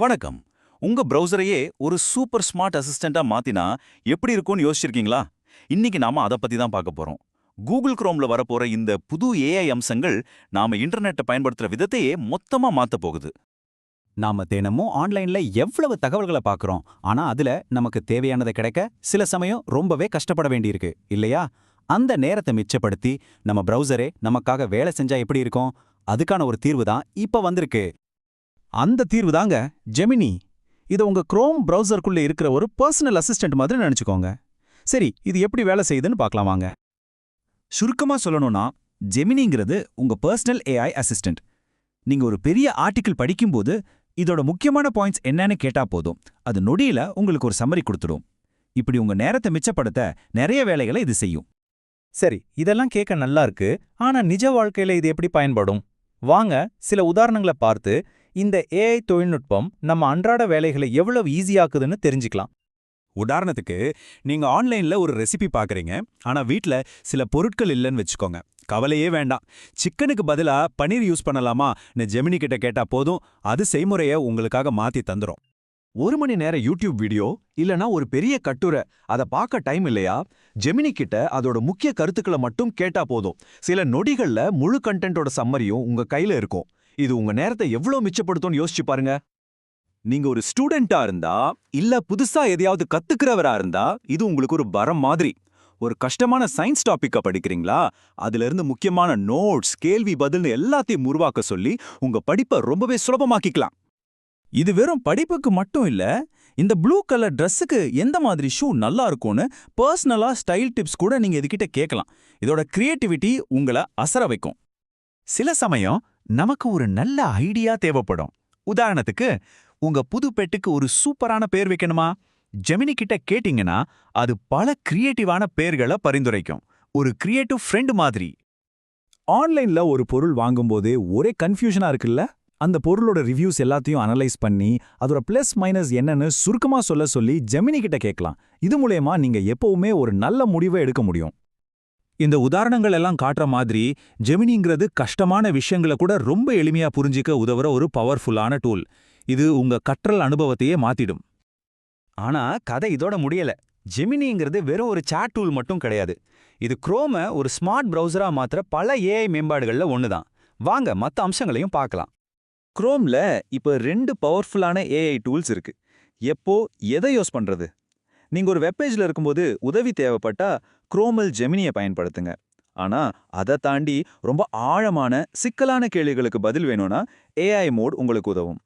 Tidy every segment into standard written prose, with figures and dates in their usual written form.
வணக்கம். உங்க பிரவுசரையே ஒரு சூப்பர் ஸ்மார்ட் அசிஸ்டண்டா மாத்தினா எப்படி இருக்கும்னு யோசிச்சிருக்கீங்களா? இன்னைக்கு நாம அத பத்தி தான் பார்க்க போறோம். கூகுள் குரோம்ல வரப்போற இந்த புது ஏஐ அம்சங்கள் நாம இன்டர்நெட்டை பயன்படுத்துற விதத்தையே மொத்தமா மாத்தப் போகுது. நாம தினமும் ஆன்லைன்ல எவ்வளவு தகவல்களை பார்க்கறோம். ஆனா அதுல நமக்கு தேவையானதை கிடைக்க சில சமயம் ரொம்பவே கஷ்டப்பட வேண்டியிருக்கு இல்லையா? அந்த நேரத்தை மிச்சப்படுத்தி நம்ம பிரவுசரே நமக்காக வேலை செஞ்சா எப்படி இருக்கும்? அதுக்கான ஒரு தீர்வு தான் இப்ப வந்திருக்கு. அந்த தீர்வு தாங்க ஜெமினி. இது உங்க குரோம் பிரவுசருக்குள்ள இருக்கிற ஒரு பர்சனல் அசிஸ்டன்ட் மாதிரி நினைச்சுக்கோங்க. சரி, இது எப்படி வேலை செய்யுதுன்னு பார்க்கலாம் வாங்க. சுருக்கமா சொல்லணும்னா, ஜெமினிங்கிறது உங்க பர்சனல் ஏஐ அசிஸ்டன்ட். நீங்க ஒரு பெரிய ஆர்டிக்கிள் படிக்கும்போது இதோட முக்கியமான பாயிண்ட்ஸ் என்னன்னு கேட்டா போதும், அது நொடியில உங்களுக்கு ஒரு சம்மரி கொடுத்துடும். இப்படி உங்க நேரத்தை மிச்சப்படுத்த நிறைய வேலைகளை இது செய்யும். சரி, இதெல்லாம் கேட்க நல்லா இருக்கு. ஆனா நிஜ வாழ்க்கையில இது எப்படி பயன்படும்? வாங்க சில உதாரணங்களை பார்த்து இந்த ஏஐ தொழில்நுட்பம் நம்ம அன்றாட வேலைகளை எவ்வளவு ஈஸியாக்குதுன்னு தெரிஞ்சுக்கலாம். உதாரணத்துக்கு, நீங்க ஆன்லைன்ல ஒரு ரெசிபி பார்க்கறீங்க, ஆனா வீட்ல சில பொருட்கள் இல்லைன்னு வச்சுக்கோங்க. கவலையே வேண்டாம். சிக்கனுக்கு பதிலா பனீர் யூஸ் பண்ணலாமான்னு ஜெமினி கிட்ட கேட்டா போதும், அது செய்முறையை உங்களுக்காக மாத்தி தந்துரும். 1 மணி நேர யூடியூப் வீடியோ இல்லனா ஒரு பெரிய கட்டுரை அத பார்க்க டைம் இல்லையா? ஜெமினி கிட்ட அதோட முக்கிய கருத்துக்களை மட்டும் கேட்டா போதும், சில நொடிகள்ல முழு கண்டென்ட்டோட சம்மரியும் உங்க கையில இருக்கும். இது உங்க நேரத்தை எவ்வளவு மிச்சப்படுத்தும்னு யோசிச்சு பாருங்க. நீங்க ஒரு ஸ்டூடெண்டா இருந்தா, இல்ல புதுசா எதையாவது கத்துக்கிறவரா இருந்தா, இது உங்களுக்கு ஒரு வரம் மாதிரி. ஒரு கஷ்டமான சயின்ஸ் டாபிக்க படிக்கிறீங்களா, அதுல இருந்து முக்கியமான நோட்ஸ், கேள்வி பதில்னு எல்லாத்தையும் உருவாக்க சொல்லி உங்க படிப்பை ரொம்பவே சுலபமாக்கிக்கலாம். இது வெறும் படிப்புக்கு மட்டும் இல்ல, இந்த ப்ளூ கலர் ட்ரெஸ்ஸுக்கு எந்த மாதிரி ஷூ நல்லா இருக்கும்னு பர்சனலா ஸ்டைல் டிப்ஸ் கூட நீங்க இதுகிட்ட கேட்கலாம். இதோட கிரியேட்டிவிட்டி உங்களை அசர வைக்கும். சில சமயம் நமக்கு ஒரு நல்ல ஐடியா தேவைப்படும். உதாரணத்துக்கு, உங்க புது பெட்டுக்கு ஒரு சூப்பரான பேர் வைக்கணுமா? ஜெமினி கிட்ட கேட்டீங்கன்னா அது பல கிரியேட்டிவான பேர்களை பரிந்துரைக்கும். ஒரு கிரியேட்டிவ் ஃப்ரெண்ட் மாதிரி. ஆன்லைன்ல ஒரு பொருள் வாங்கும்போதே ஒரே கன்ஃபியூஷனா இருக்குல்ல? அந்த பொருளோட ரிவ்யூஸ் எல்லாத்தையும் அனலைஸ் பண்ணி அதோட பிளஸ் மைனஸ் என்னன்னு சுருக்கமா சொல்ல சொல்லி ஜெமினி கிட்ட கேட்கலாம். இது மூலமா நீங்க எப்பவுமே ஒரு நல்ல முடிவை எடுக்க முடியும். இந்த உதாரணங்கள் எல்லாம் காட்டுற மாதிரி ஜெமினிங்கிறது கஷ்டமான விஷயங்களை கூட ரொம்ப எளிமையா புரிஞ்சிக்க உதவுற ஒரு பவர்ஃபுல்லான டூல். இது உங்க கற்றல் அனுபவத்தையே மாத்திடும். ஆனா கதை இதோட முடியல. ஜெமினிங்கிறது வெறும் ஒரு சாட் டூல் மட்டும் கிடையாது. இது குரோமை ஒரு ஸ்மார்ட் பிரவுசரா மாத்திர பல ஏஐ மேம்பாடுகள்ல ஒண்ணுதான். வாங்க மத்த அம்சங்களையும் பார்க்கலாம். குரோம்ல இப்ப 2 பவர்ஃபுல்லான ஏஐ டூல்ஸ் இருக்கு. எப்போ எதை யூஸ் பண்றது? நீங்க ஒரு வெப்பேஜ்ல இருக்கும்போது உதவி தேவைப்பட்டா குரோமில் ஜெமினியை பயன்படுத்துங்க. ஆனா அதை தாண்டி ரொம்ப ஆழமான சிக்கலான கேள்விகளுக்கு பதில் வேணும்னா ஏஐ மோட் உங்களுக்கு உதவும்.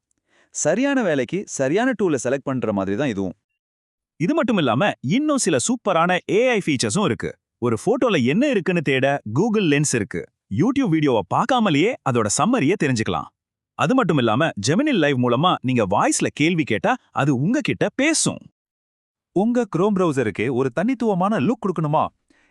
சரியான வேலைக்கு சரியான டூலை செலக்ட் பண்ற மாதிரி தான் இதுவும். இது மட்டும் இல்லாம இன்னும் சில சூப்பரான ஏஐ ஃபீச்சர்ஸும் இருக்கு. ஒரு போட்டோல என்ன இருக்குன்னு தேட கூகுள் லென்ஸ் இருக்கு. யூடியூப் வீடியோவை பார்க்காமலேயே அதோட சம்மரியை தெரிஞ்சுக்கலாம். அது மட்டும் இல்லாம ஜெமினி லைவ் மூலமா நீங்க வாய்ஸ்ல கேள்வி கேட்டா அது உங்ககிட்ட பேசும். உங்க குரோம் பிரவுசருக்கு ஒரு தனித்துவமான லுக் கொடுக்கணுமா?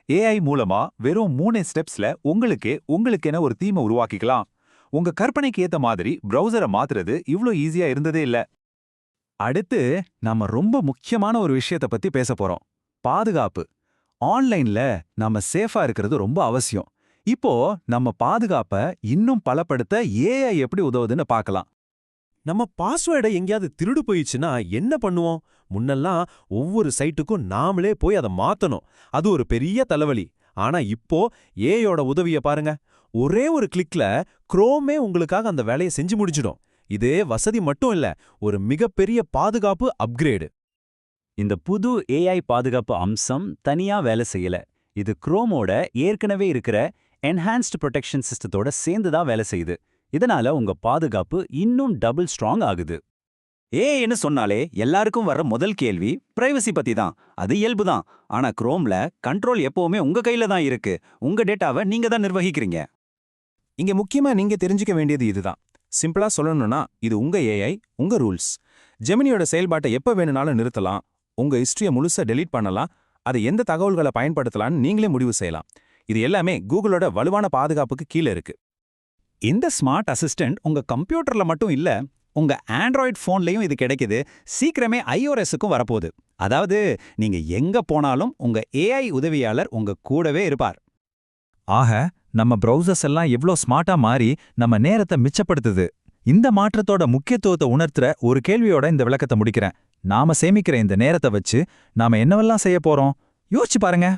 ஏஐ மூலமா வெறும் 3 ஸ்டெப்ஸ்ல உங்களுக்கென ஒரு தீமை உருவாக்கிக்கலாம். உங்க கற்பனைக்கு ஏத்த மாதிரி பிரவுசரை மாத்துறது இவ்ளோ ஈஸியா இருந்ததே இல்ல. அடுத்து நாம ரொம்ப முக்கியமான ஒரு விஷயத்தை பத்தி பேச போறோம். பாதுகாப்பு. ஆன்லைன்ல நாம சேஃபா இருக்கிறது ரொம்ப அவசியம். இப்போ நம்ம பாதுகாப்ப இன்னும் பலப்படுத்த ஏஐ எப்படி உதவுதுன்னு பார்க்கலாம். நம்ம பாஸ்வேர்டை எங்கேயாவது திருடு போயிடுச்சுன்னா என்ன பண்ணுவோம்? முன்னெல்லாம் ஒவ்வொரு சைட்டுக்கும் நாமளே போய் அதை மாத்தணும். அது ஒரு பெரிய தலைவலி. ஆனா இப்போ ஏயோட உதவிய பாருங்க. ஒரே ஒரு கிளிக்ல குரோமே உங்களுக்காக அந்த வேலையை செஞ்சு முடிச்சிடும். இதே வசதி மட்டும் இல்ல, ஒரு மிகப்பெரிய பாதுகாப்பு அப்கிரேடு. இந்த புது ஏஐ பாதுகாப்பு அம்சம் தனியா வேலை செய்யல. இது குரோமோட ஏற்கனவே இருக்கிற என்ஹான்ஸ்டு ப்ரொடெக்ஷன் சிஸ்டத்தோட சேர்ந்துதான் வேலை செய்யுது. இதனால உங்க பாதுகாப்பு இன்னும் டபுள் ஸ்ட்ராங் ஆகுது. ஏஐன்னு சொன்னாலே எல்லாருக்கும் வர்ற முதல் கேள்வி பிரைவசி பத்தி தான். அது இயல்பு தான். ஆனா குரோம்ல கண்ட்ரோல் எப்பவுமே உங்க கையில தான் இருக்கு. உங்க டேட்டாவை நீங்க தான் நிர்வகிக்கிறீங்க. இங்க முக்கியமா நீங்க தெரிஞ்சுக்க வேண்டியது இதுதான். சிம்பிளா சொல்லணும்னா இது உங்க ஏஐ, உங்க ரூல்ஸ். ஜெமினியோட செயல்பாட்டை எப்ப வேணும்னாலும் நிறுத்தலாம். உங்க ஹிஸ்டரியை முழுசா டெலீட் பண்ணலாம். அதை எந்த தகவல்களை பயன்படுத்தலாம்னு நீங்களே முடிவு செய்யலாம். இது எல்லாமே கூகுளோட வலுவான பாதுகாப்புக்கு கீழே இருக்கு. இந்த ஸ்மார்ட் அசிஸ்டன்ட் உங்க கம்ப்யூட்டர்ல மட்டும் இல்ல, உங்க ஆண்ட்ராய்டு போன்லயும் இது கிடைக்குது. சீக்கிரமே iOSக்கும் வரப்போகுது. அதாவது நீங்க எங்க போனாலும் உங்க ஏஐ உதவியாளர் உங்க கூடவே இருப்பார். ஆக நம்ம பிரவுசர்ஸ் எல்லாம் எவ்ளோ ஸ்மார்ட்டா மாறி நம்ம நேரத்தை மிச்சப்படுத்துது. இந்த மாற்றத்தோட முக்கியத்துவத்தை உணர்த்துற ஒரு கேள்வியோட இந்த விளக்கத்தை முடிக்கிறேன். நாம சேமிக்கிற இந்த நேரத்தை வச்சு நாம என்னவெல்லாம் செய்ய போறோம் யோசிச்சு பாருங்க.